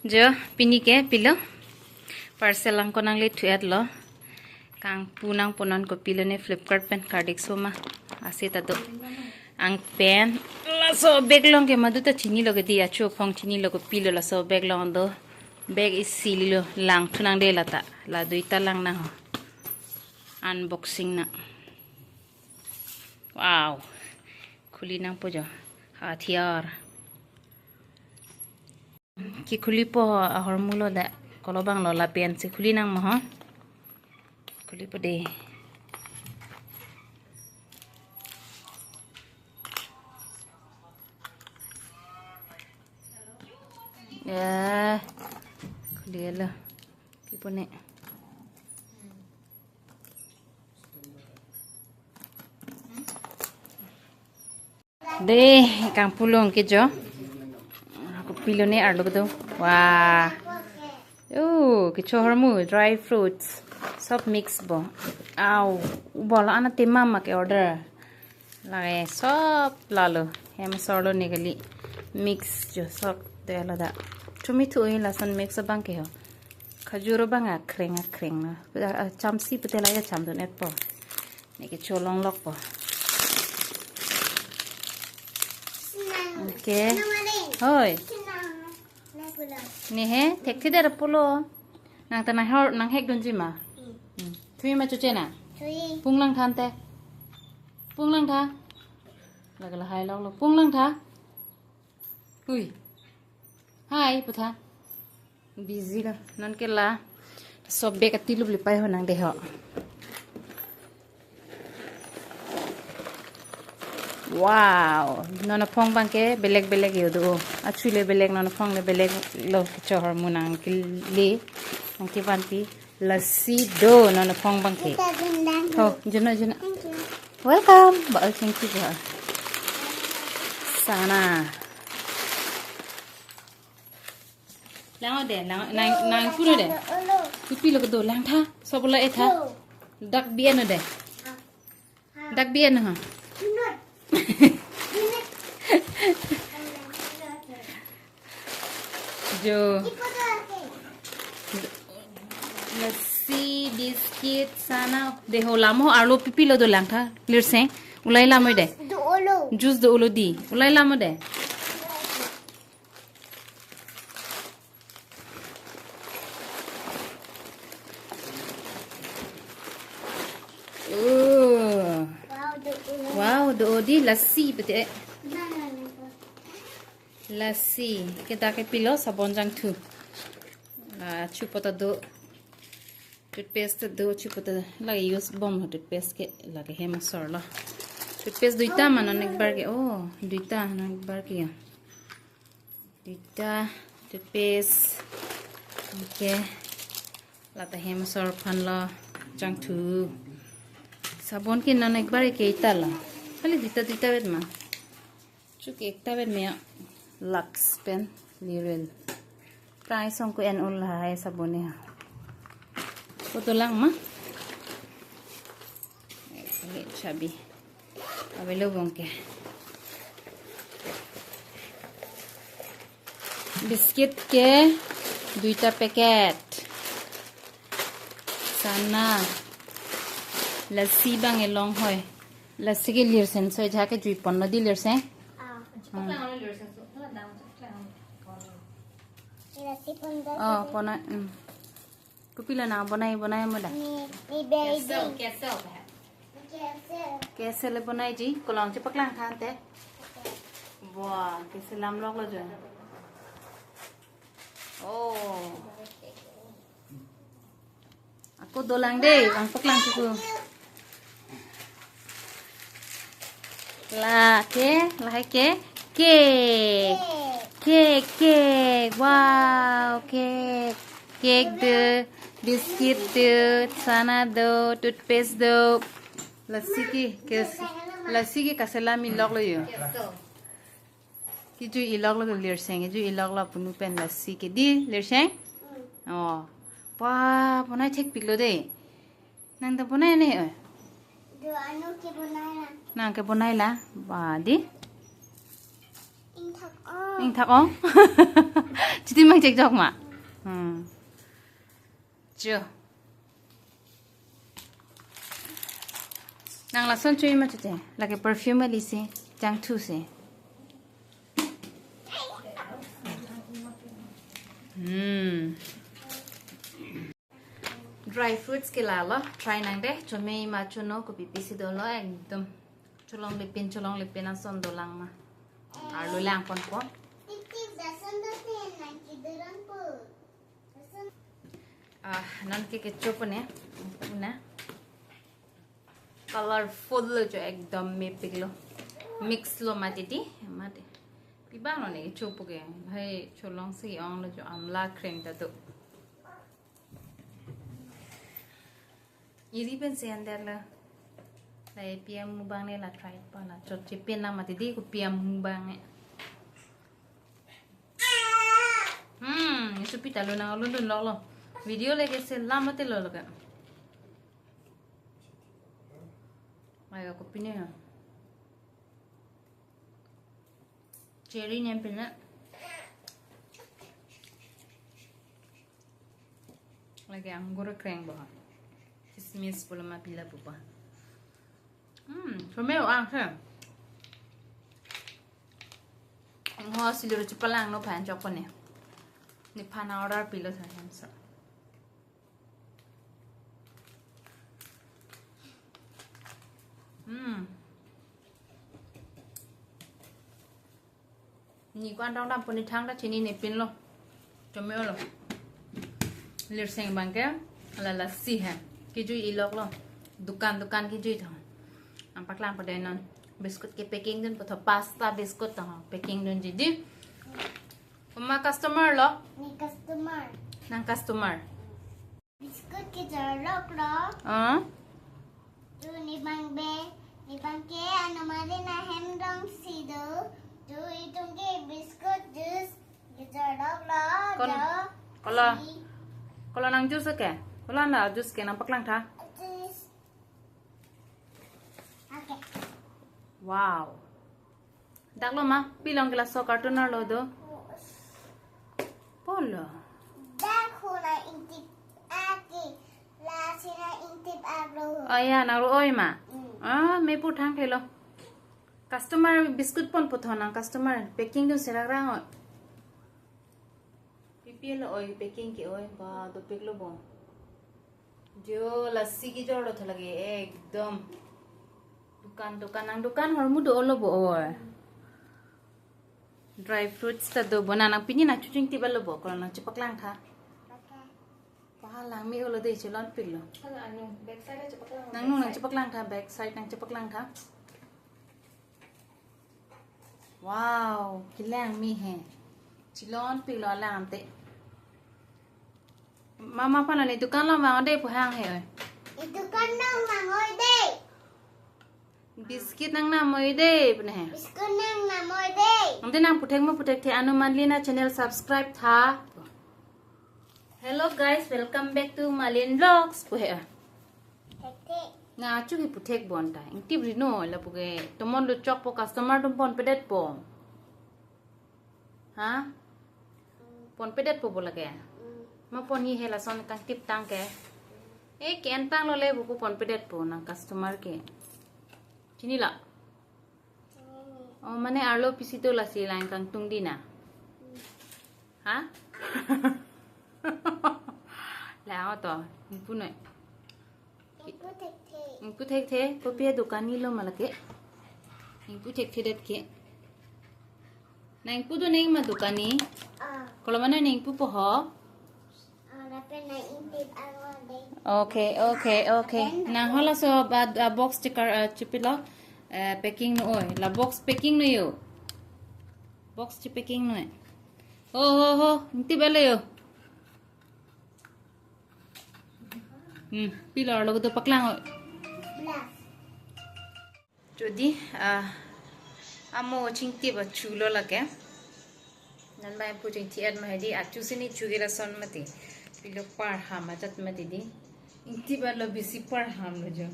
Jo pini ke pilo parcel ang konang le tuyat lo kang punang punan ko pilo ne Flipkart pen kardik soma asita do ang pen la so bag long ke maduta chini lo ke dia chu phong chini lo ko pilo la so bag long do bag is sililo lang tunang de lata la duita lang na ho unboxing na wow khuli nang po jo hatiar ki khuli po hormulo da kolobang lo la pen si khuli nang mo ha khuli po de ya khuli lo ki po ne de kang pulong ke jo pilo ni arlo do wah kecho hormu dry fruits sob mix bo au bola ana timama ke order lage sob lalo hem sorlo nigali mix jo sob de lada tumi tu in lasan mix bang ke ho khajuro banga kring na chamsi putela ya cham do net po ne ke cholong lok po okay hoi ni he tek thi der polo nang ta nang hek don ji ma thui ma chu che na pung lang than te pung lang tha la hai lok lok pung lang tha hui hai putha busy la nan ke la sob be ka tilu li pai ho nang de ho wow nona phong bang ke belek yodo actually belek nona phong le belek lo kecho hormu nang li nang ki banti lassi do nona phong bang ke ho jena welcome ba thank you ba sana lang de nang puro de pipi lo do lang tha sobola e tha dak bien de dak bien ha jo lassi biscuit sana de holam ho arlo pipi lo do lang tha lirse ulai la mo de juice do ulo di ulai la mo de wow do di lassi bete lassi kita ke pilo sabon jang thu la chupota do toothpaste do chupota la use bomb toothpaste ke la ke hema sorla toothpaste duita manon ekbar ke oh duita na ekbar ke duita toothpaste okay la ta hema sor phanla jang thu sabon ke nan ekbar ke itala खाली दुईटा बेद मा चुक एकटा बेद में lux pen लिरेल प्राइस को एन उल है सबने तो लांग मा छबी अबे लोगों के बिस्किट के दुईटा पैकेट साना लस्सी बांगे लॉन्ग होय lassi ke Lirsengso jake jui ponna di lirse oh pona kupila na banai mo da कैसे ले बनाई जी कोलंग से पकलांग खाते वाह कैसे लाम लोग लो जो oh aku dolang deh bang peklang siku la cake wow cake de biscuit de sana do toothpaste do lassi ki kasela mi log lo yo ki ju ilog lo lirseng ju ilog la punu pen lassi ki di lirseng oh wow bonai thek piklo de nang da bonai ne nang ke bonai la ba di ing thak on Jadi mang cek jok mak. Chưa. Nàng là son chui mà chứ thế, là cái perfume đi xe, trang thu xe. Dry fruits cái là lo, try nàng đấy, cho mấy mà cho nó có bị xí đồ lo anh tâm, cho lòng lepin ang son đồ lang mà, lôi lang con quá. Nan cái ketchup này, nè. Colorful lo jo ekdom mepik lo mix lo mati pibang lo ne chupu ke bhai cholong si ong lo jo amla cream ta to iri pen se andar la piam mubang ne la try pa la chot che pen na mati di ko piam mubang ne isu pita lo na lo video le ke se lamate lo ka Mày có pin này cherry nem pin á lagi anggur kering bah kismis pula ma pila pupa Romeo ang ha ang ho siluro cepalang no pan chok ne ni pan order pila sa hamsa Ni quan trong đam poni thang đó chỉ ni pin lo cho mèo lo Lirsengso bang ke là lassi ha ki jui ilok lo dukan ki jui thang ang paklang pada non biscuit ke packing dun patho pasta biscuit thang packing dun jadi Uma customer lo ni customer nang customer biscuit ke jarok lo tu ni bang ke ano mari na hemdong sido tu itong ke biscuit juice ke jarok lo kalau nang juice ke kalau na juice ke nang paklang tha juice okay wow dak lo ma pilong gelas so carton lo do polo dakho na intip ati Lassi na intip aglo oh ya na ro oi ma me pu thang thelo customer biscuit pon puthona customer packing do serak rang oi pipil oi packing ke oi ba do peklo bo jo lassi ki joro thalage ekdom dukan hormu do lo bo oi dry fruits ta do banana pini na chuching ti balo bo kono chipak lang tha lang mi olo de chelon pilo anu back side chipak lang nang chipak lang tha back side nang chipak lang tha wow kilang mi hai chelon pilo lang te mama pa na ni dukan lo ma de pu hang hai oi dukan nang ngoi de biscuit nang na moi de pne hai biscuit nang na moi de ante nang putek the anu manlina channel subscribe tha hello guys welcome back to Malin vlogs pu hai nga chu ki putek bon ta inti brino la pu ge tomon lu chok po customer dum pon pedet po ha pon pedet po bola ge ma pon hi hela son tang tip tang ke e ken tang lo le bu pon pedet po na customer ke chini la oh mane arlo pisi to la si lang kang tung dina ha la to pu noi Ingku tek the kopi dukan ni lo malake ingku tek det ke na ingku do neng ma dukan ni kalau mana neng pu po ho okay na hala so box sticker chipilo packing no oi la box packing no yo box chip packing no ho inti bele yo pilo lo do paklang oi jadi amo chingti ba chulo lake nan ba pu chingti ad ma di achu sini chugira son mati pilo par ha ma tat mati di inti ba lo bisi par ham lo jo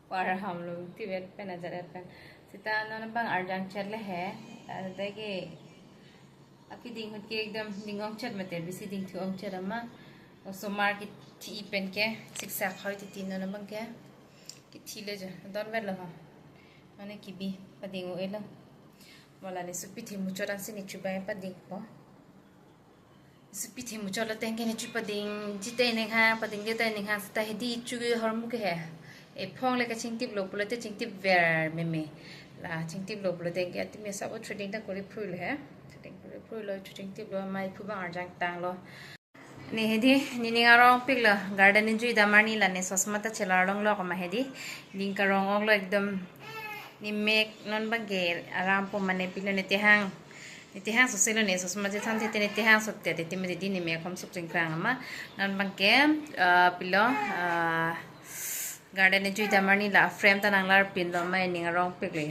par ham lo inti ber pe nazar pen sita nan bang arjang chale hai adage Aki ding hut ke ekdam ding ong chat mate bisi ding thu ong chat ama so market thi pen ke siksa khoi ti tin na bang ke ki thi le ja don vel ha mane ki bi pading o ela wala ni supi thi mu chora sin chu ba pading po supi thi mu chola teng ke ni chu pading ji te ne ha pading de te ne ha sta he di chu hormu ke he e phong le ka ching tip lo pula te ching tip ver me la ching tip lo pula teng ke ti me sa bo trading ta kori phul he Pui lo ching tip lo mai phu bang arjang tang lo ni hedi ni ni arong pik lo garden ni jui damar ni la ne sosma ta chela rong lo ma hedi ning ka rong ong lo ekdam ni mek non bage aram po mane pilo ne te hang so selo ne sosma je than te ne te hang so te te me di ni me khom suk ching krang ma non bangke pilo garden ni jui damar ni la frame ta nang lar pin lo mai ning arong pik le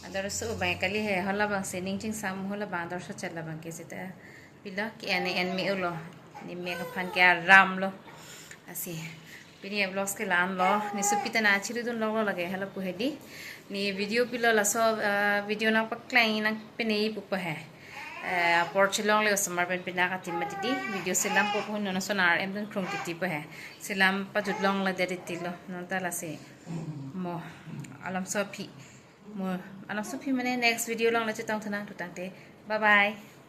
Adar so bang kali hai hola bang sening ching sam hola bang dar so chala bang ke sita pila ki ane en me ulo ni me ka phan ke ram lo asi pini vlogs ke lan lo ni supita na chiru dun lo lage hala pu hedi ni video pila la so video na pak klein na pini pu pa hai porchilong le samar pen pina ka timati di video selam po ko no sonar em dun krong ti pa hai selam pa jutlong la de ti lo non ta la se mo alam so phi More. Alam so next video long la chitang thana tutang te. Bye bye.